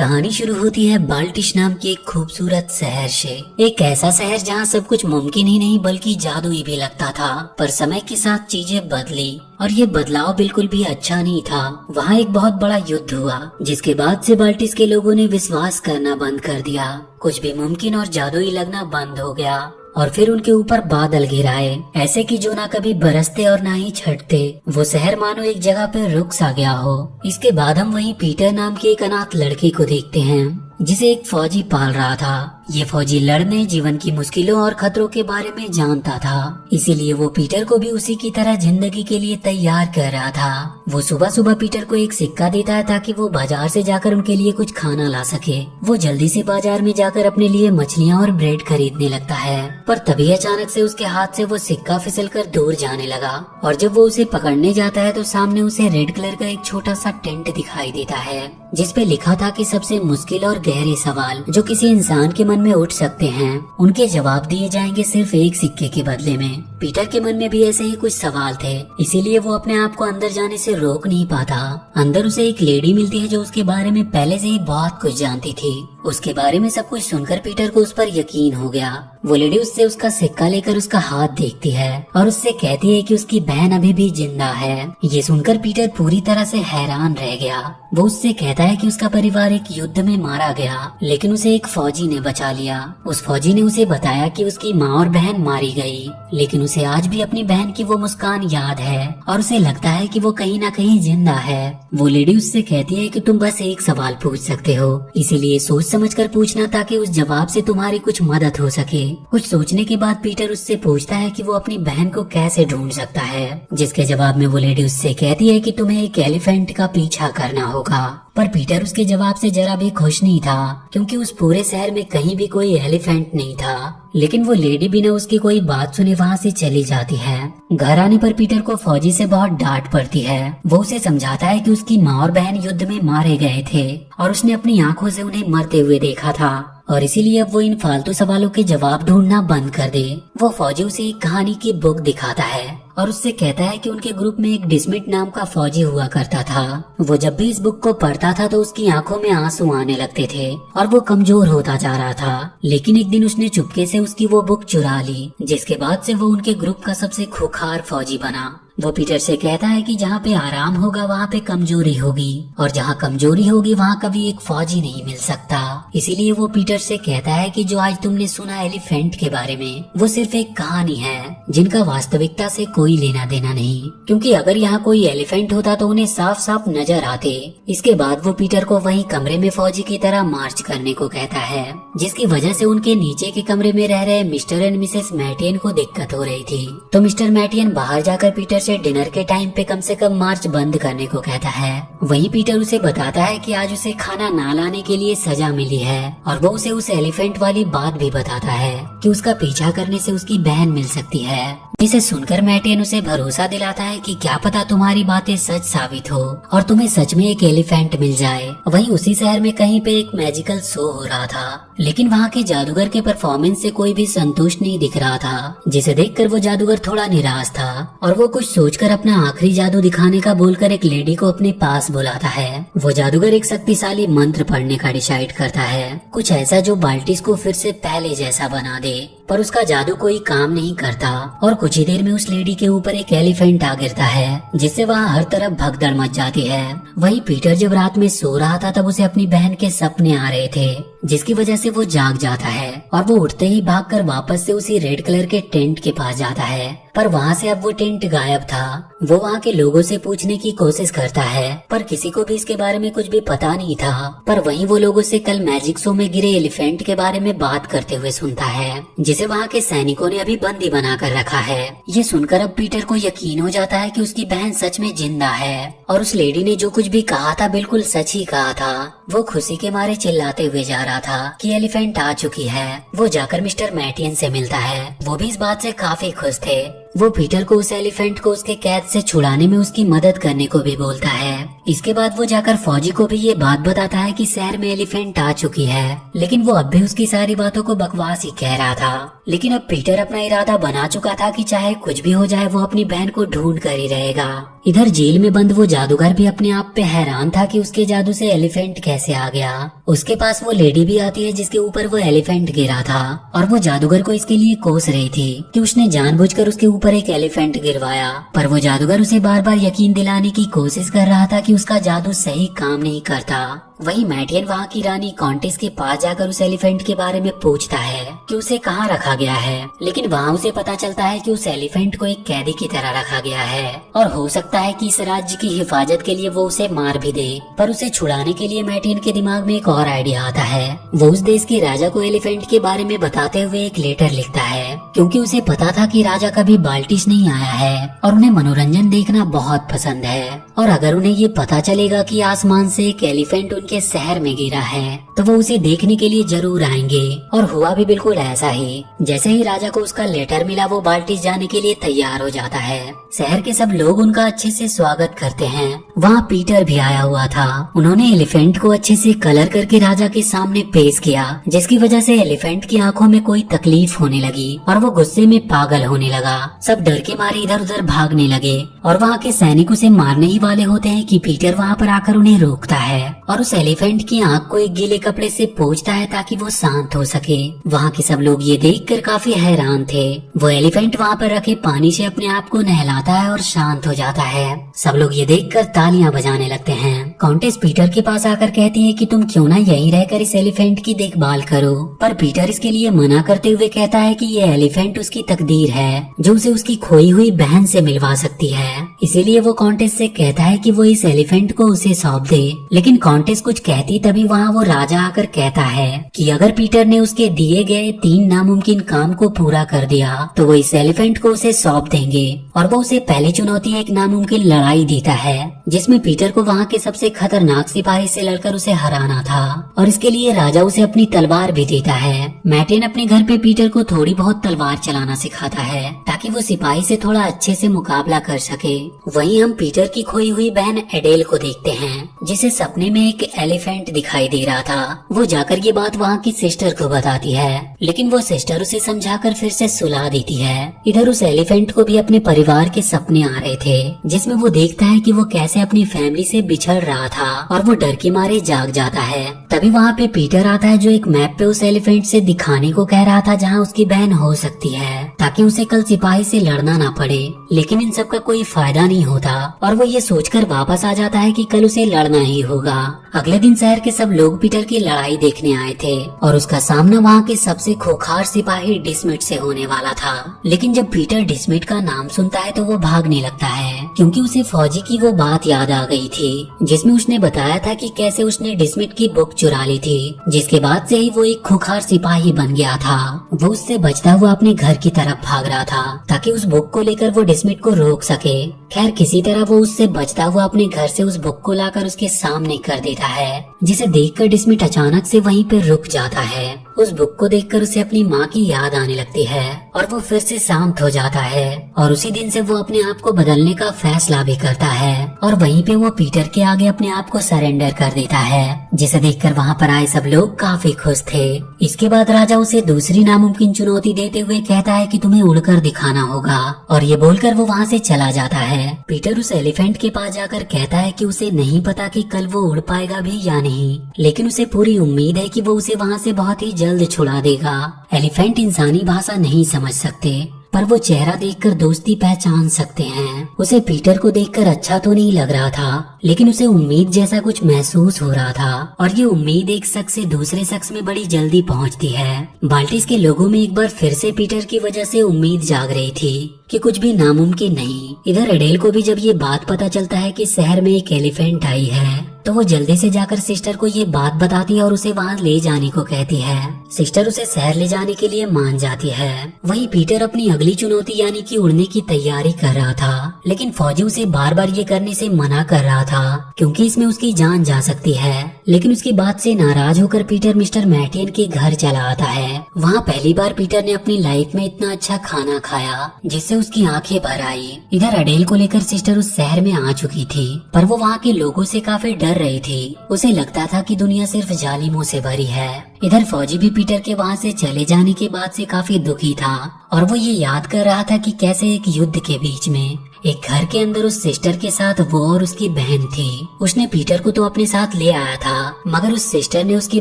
कहानी शुरू होती है बाल्टिश नाम के एक खूबसूरत शहर से। एक ऐसा शहर जहाँ सब कुछ मुमकिन ही नहीं बल्कि जादुई भी लगता था। पर समय के साथ चीजें बदली और ये बदलाव बिल्कुल भी अच्छा नहीं था। वहाँ एक बहुत बड़ा युद्ध हुआ जिसके बाद से बाल्टिस के लोगों ने विश्वास करना बंद कर दिया। कुछ भी मुमकिन और जादुई लगना बंद हो गया और फिर उनके ऊपर बादल घिराए, ऐसे कि जो ना कभी बरसते और ना ही छटते। वो शहर मानो एक जगह पर रुक सा गया हो। इसके बाद हम वहीं पीटर नाम के एक अनाथ लड़के को देखते हैं जिसे एक फौजी पाल रहा था। ये फौजी लड़ने, जीवन की मुश्किलों और खतरों के बारे में जानता था, इसीलिए वो पीटर को भी उसी की तरह जिंदगी के लिए तैयार कर रहा था। वो सुबह सुबह पीटर को एक सिक्का देता है ताकि वो बाजार से जाकर उनके लिए कुछ खाना ला सके। वो जल्दी से बाजार में जाकर अपने लिए मछलियाँ और ब्रेड खरीदने लगता है, पर तभी अचानक से उसके हाथ से वो सिक्का फिसलकर दूर जाने लगा और जब वो उसे पकड़ने जाता है तो सामने उसे रेड कलर का एक छोटा सा टेंट दिखाई देता है जिसपे लिखा था कि सबसे मुश्किल और गहरे सवाल जो किसी इंसान के मन में उठ सकते हैं, उनके जवाब दिए जाएंगे सिर्फ एक सिक्के के बदले में। पीटर के मन में भी ऐसे ही कुछ सवाल थे, इसीलिए वो अपने आप को अंदर जाने से रोक नहीं पाता। अंदर उसे एक लेडी मिलती है जो उसके बारे में पहले से ही बहुत कुछ जानती थी। उसके बारे में सब कुछ सुनकर पीटर को उस पर यकीन हो गया। वो लेडी उससे उसका सिक्का लेकर उसका हाथ देखती है और उससे कहती है कि उसकी बहन अभी भी जिंदा है। ये सुनकर पीटर पूरी तरह से हैरान रह गया। वो उससे कहता है कि उसका परिवार एक युद्ध में मारा गया, लेकिन उसे एक फौजी ने बचा लिया। उस फौजी ने उसे बताया कि उसकी माँ और बहन मारी गई, लेकिन उसे आज भी अपनी बहन की वो मुस्कान याद है और उसे लगता है कि वो कहीं ना कहीं जिंदा है। वो लेडी उससे कहती है कि तुम बस एक सवाल पूछ सकते हो, इसीलिए सोच समझकर पूछना ताकि उस जवाब से तुम्हारी कुछ मदद हो सके। कुछ सोचने के बाद पीटर उससे पूछता है कि वो अपनी बहन को कैसे ढूंढ सकता है, जिसके जवाब में वो लेडी उससे कहती है कि तुम्हें एक एलिफेंट का पीछा करना होगा। पर पीटर उसके जवाब से जरा भी खुश नहीं था, क्योंकि उस पूरे शहर में कहीं भी कोई एलिफेंट नहीं था। लेकिन वो लेडी बिना उसकी कोई बात सुने वहाँ से चली जाती है। घर आने पर पीटर को फौजी से बहुत डांट पड़ती है। वो उसे समझाता है कि उसकी माँ और बहन युद्ध में मारे गए थे और उसने अपनी आंखों से उन्हें मरते हुए देखा था और इसीलिए अब वो इन फालतू सवालों के जवाब ढूंढना बंद कर दे। वो फौजी उसे एक कहानी की बुक दिखाता है और उससे कहता है कि उनके ग्रुप में एक डिस्मिट नाम का फौजी हुआ करता था। वो जब भी इस बुक को पढ़ता था तो उसकी आंखों में आंसू आने लगते थे और वो कमजोर होता जा रहा था। लेकिन एक दिन उसने चुपके से उसकी वो बुक चुरा ली, जिसके बाद से वो उनके ग्रुप का सबसे खूंखार फौजी बना। वो पीटर से कहता है कि जहाँ पे आराम होगा वहाँ पे कमजोरी होगी और जहाँ कमजोरी होगी वहाँ कभी एक फौजी नहीं मिल सकता। इसीलिए वो पीटर से कहता है कि जो आज तुमने सुना एलिफेंट के बारे में, वो सिर्फ एक कहानी है जिनका वास्तविकता से कोई लेना देना नहीं, क्योंकि अगर यहाँ कोई एलिफेंट होता तो उन्हें साफ साफ नजर आते। इसके बाद वो पीटर को वही कमरे में फौजी की तरह मार्च करने को कहता है, जिसकी वजह से उनके नीचे के कमरे में रह रहे मिस्टर एंड मिसेस मैटियन को दिक्कत हो रही थी। तो मिस्टर मैटियन बाहर जाकर पीटर से डिनर के टाइम पे कम से कम मार्च बंद करने को कहता है। वहीं पीटर उसे बताता है कि आज उसे खाना ना लाने के लिए सजा मिली है और वो उसे उस एलिफेंट वाली बात भी बताता है कि उसका पीछा करने से उसकी बहन मिल सकती है। इसे सुनकर मैटियन उसे भरोसा दिलाता है कि क्या पता तुम्हारी बातें सच साबित हो और तुम्हें सच में एक एलिफेंट मिल जाए। वहीं उसी शहर में कहीं पे एक मैजिकल शो हो रहा था, लेकिन वहाँ के जादूगर के परफॉर्मेंस से कोई भी संतुष्ट नहीं दिख रहा था, जिसे देखकर वो जादूगर थोड़ा निराश था और वो कुछ सोचकर अपना आखिरी जादू दिखाने का बोलकर एक लेडी को अपने पास बुलाता है। वो जादूगर एक शक्तिशाली मंत्र पढ़ने का डिसाइड करता है, कुछ ऐसा जो बाल्टिस को फिर से पहले जैसा बना दे। पर उसका जादू कोई काम नहीं करता और कुछ ही देर में उस लेडी के ऊपर एक एलिफेंट आ गिरता है, जिससे वहाँ हर तरफ भगदड़ मच जाती है। वहीं पीटर जब रात में सो रहा था तब उसे अपनी बहन के सपने आ रहे थे, जिसकी वजह से वो जाग जाता है और वो उठते ही भागकर वापस से उसी रेड कलर के टेंट के पास जाता है। पर वहाँ से अब वो टेंट गायब था। वो वहाँ के लोगों से पूछने की कोशिश करता है, पर किसी को भी इसके बारे में कुछ भी पता नहीं था। पर वहीं वो लोगों से कल मैजिक शो में गिरे एलिफेंट के बारे में बात करते हुए सुनता है, जिसे वहाँ के सैनिकों ने अभी बंदी बना कर रखा है। ये सुनकर अब पीटर को यकीन हो जाता है कि उसकी बहन सच में जिंदा है और उस लेडी ने जो कुछ भी कहा था बिल्कुल सच ही कहा था। वो खुशी के मारे चिल्लाते हुए जा रहा था कि एलिफेंट आ चुकी है। वो जाकर मिस्टर मैटियन से मिलता है। वो भी इस बात से काफी खुश थे वो पीटर को उस एलिफेंट को उसके कैद से छुड़ाने में उसकी मदद करने को भी बोलता है। इसके बाद वो जाकर फौजी को भी ये बात बताता है कि शहर में एलिफेंट आ चुकी है, लेकिन वो अब भी उसकी सारी बातों को बकवास ही कह रहा था। लेकिन अब पीटर अपना इरादा बना चुका था कि चाहे कुछ भी हो जाए वो अपनी बहन को ढूंढ कर ही रहेगा। इधर जेल में बंद वो जादूगर भी अपने आप पे हैरान था कि उसके जादू से एलिफेंट कैसे आ गया। उसके पास वो लेडी भी आती है जिसके ऊपर वो एलिफेंट गिरा था, और वो जादूगर को इसके लिए कोस रही थी कि उसने जानबूझकर उसके ऊपर एक एलिफेंट गिरवाया। पर वो जादूगर उसे बार बार यकीन दिलाने की कोशिश कर रहा था कि उसका जादू सही काम नहीं करता। वही मैटियन वहाँ की रानी कॉन्टेस के पास जाकर उस एलिफेंट के बारे में पूछता है कि उसे कहाँ रखा गया है, लेकिन वहाँ उसे पता चलता है कि उस एलिफेंट को एक कैदी की तरह रखा गया है और हो सकता है कि इस राज्य की हिफाजत के लिए वो उसे मार भी दे। पर उसे छुड़ाने के लिए मैटियन के दिमाग में एक और आइडिया आता है। वो उस देश के राजा को एलिफेंट के बारे में बताते हुए एक लेटर लिखता है, क्योंकि उसे पता था कि राजा कभी बाल्टिश नहीं आया है और उन्हें मनोरंजन देखना बहुत पसंद है, और अगर उन्हें ये पता चलेगा कि आसमान से एक एलिफेंट के शहर में गिरा है तो वो उसे देखने के लिए जरूर आएंगे। और हुआ भी बिल्कुल ऐसा ही। जैसे ही राजा को उसका लेटर मिला वो बाल्टिस जाने के लिए तैयार हो जाता है। शहर के सब लोग उनका अच्छे से स्वागत करते हैं। वहाँ पीटर भी आया हुआ था। उन्होंने एलिफेंट को अच्छे से कलर करके राजा के सामने पेश किया, जिसकी वजह से एलिफेंट की आंखों में कोई तकलीफ होने लगी और वो गुस्से में पागल होने लगा। सब डर के मारे इधर उधर भागने लगे और वहाँ के सैनिक उसे मारने ही वाले होते हैं कि पीटर वहाँ पर आकर उन्हें रोकता है और उस एलिफेंट की आंख को एक गीले कपड़े से पोंछता है ताकि वो शांत हो सके। वहाँ के सब लोग ये देखकर काफी हैरान थे। वो एलिफेंट वहाँ पर रखे पानी से अपने आप को नहलाता है और शांत हो जाता है। सब लोग ये देखकर तालियां बजाने लगते हैं। कॉन्टेस पीटर के पास आकर कहती है कि तुम क्यों ना यहीं रहकर इस एलिफेंट की देखभाल करो, पर पीटर इसके लिए मना करते हुए कहता है कि ये एलिफेंट उसकी तकदीर है जो उसे उसकी खोई हुई बहन से मिलवा सकती है। इसीलिए वो कॉन्टेस से कहता है कि वो इस एलिफेंट को उसे सौंप दे। लेकिन कॉन्टेस कुछ कहती तभी वहाँ वो राजा आकर कहता है कि अगर पीटर ने उसके दिए गए 3 नामुमकिन काम को पूरा कर दिया तो वो इस एलिफेंट को उसे सौंप देंगे। और वो उसे पहली चुनौती एक नामुमकिन लड़ाई देता है जिसमें पीटर को वहाँ के सबसे खतरनाक सिपाही से लड़कर उसे हराना था, और इसके लिए राजा उसे अपनी तलवार भी देता है। मैटियन अपने घर पे पीटर को थोड़ी बहुत तलवार चलाना सिखाता है ताकि वो सिपाही से थोड़ा अच्छे से मुकाबला कर सके। वहीं हम पीटर की खोई हुई बहन एडेल को देखते हैं जिसे सपने में एक एलिफेंट दिखाई दे रहा था। वो जाकर ये बात वहाँ की सिस्टर को बताती है, लेकिन वो सिस्टर उसे समझाकर फिर से सुला देती है। इधर उस एलिफेंट को भी अपने परिवार के सपने आ रहे थे जिसमें वो देखता है कि वो कैसे अपनी फैमिली से बिछड़ रहा था और वो डर के मारे जाग जाता है। तभी वहाँ पे पीटर आता है जो एक मैप पे उस एलिफेंट से दिखाने को कह रहा था जहाँ उसकी बहन हो सकती है ताकि उसे कल सिपाही से लड़ना ना पड़े। लेकिन इन सब का कोई फायदा नहीं होता और वो ये सोचकर वापस आ जाता है कि कल उसे लड़ना ही होगा। अगले दिन शहर के सब लोग पीटर की लड़ाई देखने आए थे और उसका सामना वहाँ के सबसे खूंखार सिपाही डिस्मिट से होने वाला था। लेकिन जब पीटर डिस्मिट का नाम सुनता है तो वो भागने लगता है क्योंकि उसे फौजी की वो बात याद आ गई थी जिसमें उसने बताया था कि कैसे उसने डिस्मिट की बुक चुरा ली थी, जिसके बाद से ही वो एक खूंखार सिपाही बन गया था। वो उससे बचता हुआ अपने घर की तरफ भाग रहा था ताकि उस बुक को लेकर वो डिस्मिट को रोक सके। खैर किसी तरह वो उससे बचता हुआ अपने घर से उस बुक को लाकर उसके सामने कर देता है, जिसे देखकर डिस्मिट अचानक से वहीं पे रुक जाता है। उस बुक को देखकर उसे अपनी माँ की याद आने लगती है और वो फिर से शांत हो जाता है और उसी दिन से वो अपने आप को बदलने का फैसला भी करता है और वहीं पे वो पीटर के आगे अपने आप को सरेंडर कर देता है, जिसे देखकर वहाँ पर आए सब लोग काफी खुश थे। इसके बाद राजा उसे दूसरी नामुमकिन चुनौती देते हुए कहता है कि तुम्हें उड़कर दिखाना होगा, और ये बोलकर वो वहाँ से चला जाता है। पीटर उस एलिफेंट के पास जाकर कहता है कि उसे नहीं पता कि कल वो उड़ पाएगा भी या नहीं, लेकिन उसे पूरी उम्मीद है कि वो उसे वहाँ से बहुत ही जल्द छुड़ा देगा। एलिफेंट इंसानी भाषा नहीं समझ सकते पर वो चेहरा देखकर दोस्ती पहचान सकते हैं। उसे पीटर को देखकर अच्छा तो नहीं लग रहा था, लेकिन उसे उम्मीद जैसा कुछ महसूस हो रहा था और ये उम्मीद एक शख्स से दूसरे शख्स में बड़ी जल्दी पहुंचती है। बाल्टिस के लोगों में एक बार फिर से पीटर की वजह से उम्मीद जाग रही थी कि कुछ भी नामुमकिन नहीं। इधर एडेल को भी जब ये बात पता चलता है कि शहर में एक एलिफेंट आई है तो वो जल्दी से जाकर सिस्टर को ये बात बताती है और उसे वहाँ ले जाने को कहती है। सिस्टर उसे शहर ले जाने के लिए मान जाती है। वहीं पीटर अपनी अगली चुनौती यानी कि उड़ने की तैयारी कर रहा था, लेकिन फौजी उसे बार बार ये करने से मना कर रहा था क्योंकि इसमें उसकी जान जा सकती है। लेकिन उसकी बात से नाराज होकर पीटर मिस्टर मैटियन के घर चला आता है। वहाँ पहली बार पीटर ने अपनी लाइफ में इतना अच्छा खाना खाया जिससे उसकी आंखें भर आई। इधर अडेल को लेकर सिस्टर उस शहर में आ चुकी थी, पर वो वहाँ के लोगों से काफी डर रही थी। उसे लगता था कि दुनिया सिर्फ जालिमों से भरी है। इधर फौजी भी पीटर के वहाँ से चले जाने के बाद से काफी दुखी था और वो ये याद कर रहा था कि कैसे एक युद्ध के बीच में एक घर के अंदर उस सिस्टर के साथ वो और उसकी बहन थी। उसने पीटर को तो अपने साथ ले आया था, मगर उस सिस्टर ने उसकी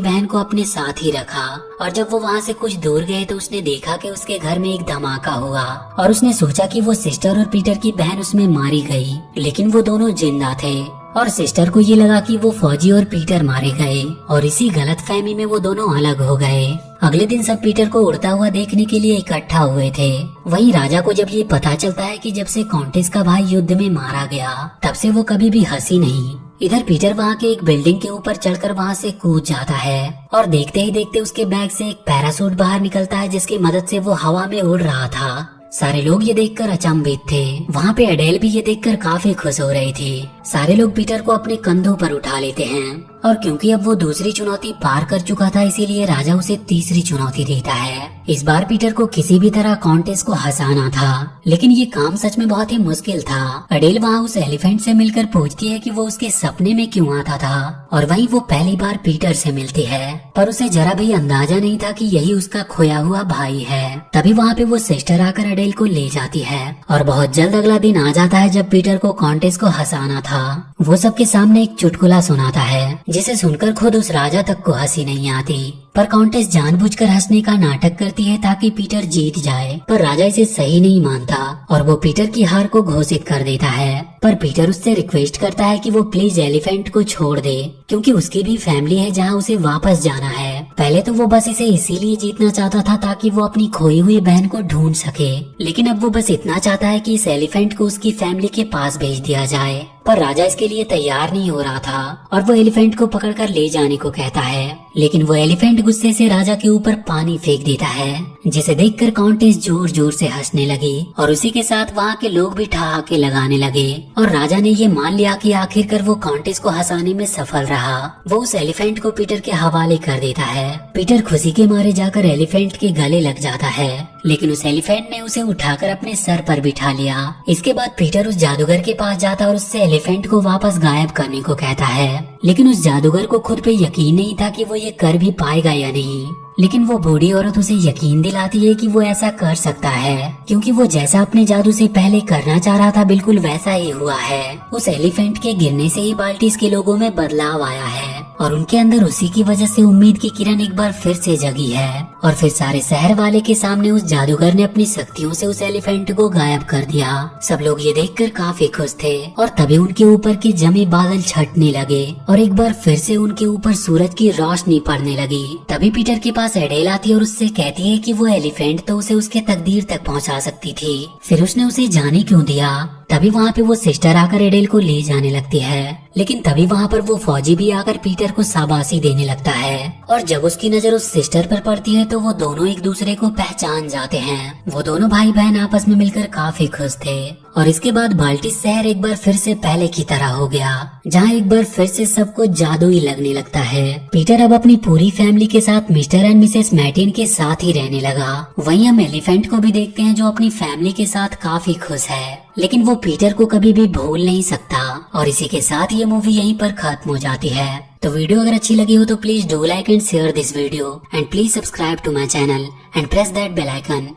बहन को अपने साथ ही रखा। और जब वो वहाँ से कुछ दूर गए तो उसने देखा कि उसके घर में एक धमाका हुआ और उसने सोचा कि वो सिस्टर और पीटर की बहन उसमें मारी गई, लेकिन वो दोनों जिंदा थे। और सिस्टर को ये लगा कि वो फौजी और पीटर मारे गए और इसी गलतफहमी में वो दोनों अलग हो गए। अगले दिन सब पीटर को उड़ता हुआ देखने के लिए इकट्ठा हुए थे। वहीं राजा को जब ये पता चलता है कि जब से कॉन्टेस का भाई युद्ध में मारा गया तब से वो कभी भी हंसी नहीं। इधर पीटर वहाँ के एक बिल्डिंग के ऊपर चढ़कर वहाँ से कूद जाता है और देखते ही देखते उसके बैग से एक पैराशूट बाहर निकलता है जिसकी मदद से वो हवा में उड़ रहा था। सारे लोग ये देखकर अचंभित थे। वहाँ पे अडेल भी ये देखकर काफी खुश हो रही थी। सारे लोग पीटर को अपने कंधों पर उठा लेते हैं और क्योंकि अब वो दूसरी चुनौती पार कर चुका था इसीलिए राजा उसे तीसरी चुनौती देता है। इस बार पीटर को किसी भी तरह कॉन्टेस को हंसाना था, लेकिन ये काम सच में बहुत ही मुश्किल था। अडेल वहाँ उस एलिफेंट से मिलकर पूछती है कि वो उसके सपने में क्यों आता था और वहीं वो पहली बार पीटर से मिलती है, पर उसे जरा भी अंदाजा नहीं था कि यही उसका खोया हुआ भाई है। तभी वहाँ पे वो सिस्टर आकर अडेल को ले जाती है और बहुत जल्द अगला दिन आ जाता है जब पीटर को कॉन्टेस को हंसाना था। वो सबके सामने एक चुटकुला सुनाता है जिसे सुनकर खुद उस राजा तक को हंसी नहीं आती, पर कॉन्टेस जानबूझकर हंसने का नाटक करती है ताकि पीटर जीत जाए। पर राजा इसे सही नहीं मानता और वो पीटर की हार को घोषित कर देता है। पर पीटर उससे रिक्वेस्ट करता है कि वो प्लीज एलिफेंट को छोड़ दे क्योंकि उसकी भी फैमिली है जहाँ उसे वापस जाना है। पहले तो वो बस इसे इसीलिए जीतना चाहता था ताकि वो अपनी खोई हुई बहन को ढूंढ सके, लेकिन अब वो बस इतना चाहता है कि इस एलिफेंट को उसकी फैमिली के पास भेज दिया जाए। पर राजा इसके लिए तैयार नहीं हो रहा था और वो एलिफेंट को पकड़कर ले जाने को कहता है, लेकिन वो एलिफेंट गुस्से से राजा के ऊपर पानी फेंक देता है, जिसे देखकर कॉन्टेस जोर जोर से हंसने लगी और उसी के साथ वहाँ के लोग भी ठहाके लगाने लगे। और राजा ने ये मान लिया कि आखिरकार वो कॉन्टेस को हंसाने में सफल रहा। वो उस एलिफेंट को पीटर के हवाले कर देता है। पीटर खुशी के मारे जाकर एलिफेंट के गले लग जाता है, लेकिन उस एलिफेंट ने उसे उठाकर अपने सर पर बिठा लिया। इसके बाद पीटर उस जादूगर के पास जाता और उससे एलिफेंट को वापस गायब करने को कहता है, लेकिन उस जादूगर को खुद पे यकीन नहीं था कि वो ये कर भी पाएगा या नहीं। लेकिन वो बूढ़ी औरत उसे यकीन दिलाती है कि वो ऐसा कर सकता है क्योंकि वो जैसा अपने जादू से पहले करना चाह रहा था बिल्कुल वैसा ही हुआ है। उस एलिफेंट के गिरने से ही बाल्टिस के लोगों में बदलाव आया है और उनके अंदर उसी की वजह से उम्मीद की किरण एक बार फिर से जगी है। और फिर सारे शहर वाले के सामने उस जादूगर ने अपनी शक्तियों से उस एलिफेंट को गायब कर दिया। सब लोग ये देखकर काफी खुश थे और तभी उनके ऊपर के जमे बादल छटने लगे और एक बार फिर से उनके ऊपर सूरज की रोशनी पड़ने लगी। तभी पीटर के पास एडेल आती है और उससे कहती है कि वो एलिफेंट तो उसे उसके तकदीर तक पहुंचा सकती थी, फिर उसने उसे जाने क्यों दिया। तभी वहाँ पे वो सिस्टर आकर एडेल को ले जाने लगती है, लेकिन तभी वहाँ पर वो फौजी भी आकर पीटर को शाबाशी देने लगता है और जब उसकी नजर उस सिस्टर पर पड़ती है तो वो दोनों एक दूसरे को पहचान जाते हैं। वो दोनों भाई बहन आपस में मिलकर काफी खुश थे और इसके बाद बाल्टिस शहर एक बार फिर से पहले की तरह हो गया, जहाँ एक बार फिर से सबको जादू ही लगने लगता है। पीटर अब अपनी पूरी फैमिली के साथ मिस्टर एंड मिसेस मैटिन के साथ ही रहने लगा। वहीं हम एलिफेंट को भी देखते हैं जो अपनी फैमिली के साथ काफी खुश है, लेकिन वो पीटर को कभी भी भूल नहीं सकता। और इसी के साथ ये मूवी यहीं पर खत्म हो जाती है। तो वीडियो अगर अच्छी लगी हो तो please do like and share this video and please subscribe to my channel and press that bell icon